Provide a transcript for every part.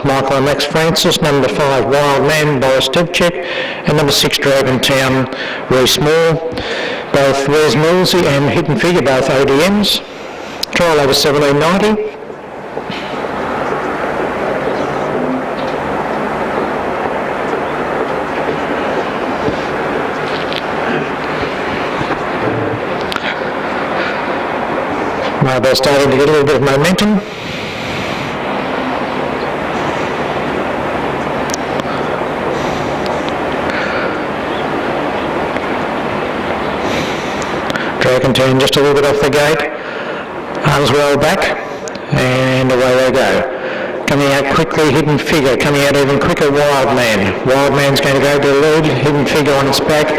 Michael and Max Francis. Number 5, Wild Man, Boris Devchik. And number 6, Dragon Town, Reece Moore. Both Wes Millsy and Hidden Figure, both ODMs. Trial over 1790. They're starting to get a little bit of momentum. Dragon Town just a little bit off the gate. Arms well back, and away they go. Coming out quickly, Hidden Figure. Coming out even quicker, Wild Man. Wild Man's going to go to the lead. Hidden Figure on its back.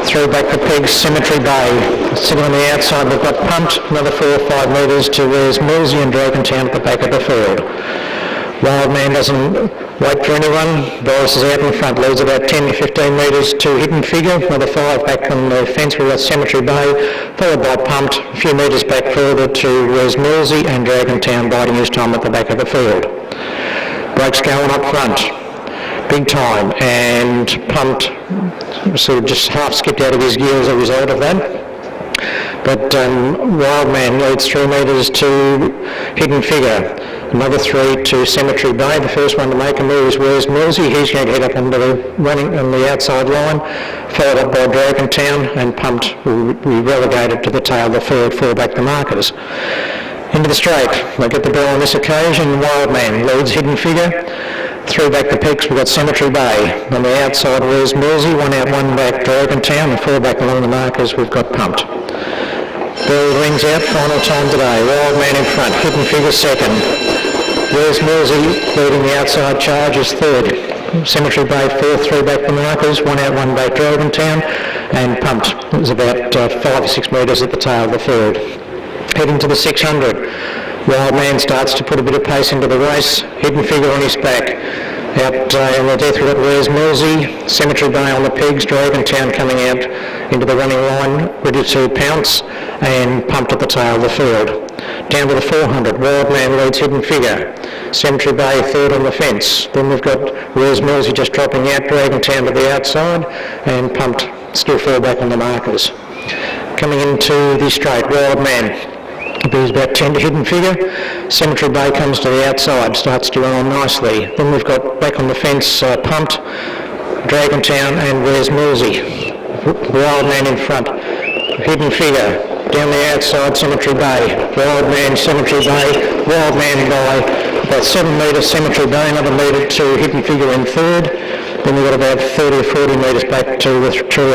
Through back the pegs, Cemetery Bay. Sitting on the outside, we've got Pumped, another 4 or 5 metres to Wes Millsy and Dragon Town at the back of the field. Wild Man doesn't wait for anyone. Boris is out in front, leads about 10 to 15 metres to Hidden Figure. Another 5 back on the fence, we've got Cemetery Bay, followed by Pumped, a few metres back further to Wes Millsy and Dragon Town biding his time at the back of the field. Brakes going up front. Big time, and Pumped sort of just half skipped out of his gear as a result of that. But Wild Man leads 3 metres to Hidden Figure. Another 3 to Cemetery Bay. The first one to make a move is Wes Millsy. He's going to head up into the running on the outside line, followed up by Dragon Town, and Pumped will be relegated to the tail of the field, 4 back the markers. Into the straight, they get the ball on this occasion. Wild Man leads Hidden Figure. 3 back the peaks, we've got Cemetery Bay. On the outside, Wes Millsy, 1 out, 1 back, Dragon Town, and 4 back along the markers, we've got Pumped. Ball rings out, final time today. Wild Man in front, Hidden Figure second. Wes Millsy leading the outside charge is third. Cemetery Bay 4th, 3 back the markers, 1 out, 1 back, Dragon Town, and Pumped. It was about 5 or 6 metres at the tail of the field. Heading to the 600. Wild Man starts to put a bit of pace into the race. Hidden Figure on his back. Out on the death, we've got Wes Millsy, Cemetery Bay on the pegs, Dragon Town coming out into the running line, ready to pounce, and Pumped at the tail of the field. Down to the 400, Wild Man leads Hidden Figure. Cemetery Bay 3rd on the fence. Then we've got Wes Millsy just dropping out, Dragon Town to the outside, and Pumped still 4 back on the markers. Coming into the straight, Wild Man. There's about 10 to Hidden Figure. Cemetery Bay comes to the outside, starts to run on nicely. Then we've got back on the fence, Pumped, Dragon Town and Wes Millsy. Wild Man in front. Hidden Figure. Down the outside, Cemetery Bay. Wild Man, Cemetery Bay. Wild Man by about 7 metres, Cemetery Bay. Another metre to Hidden Figure in third. Then we've got about 30 or 40 metres back to the true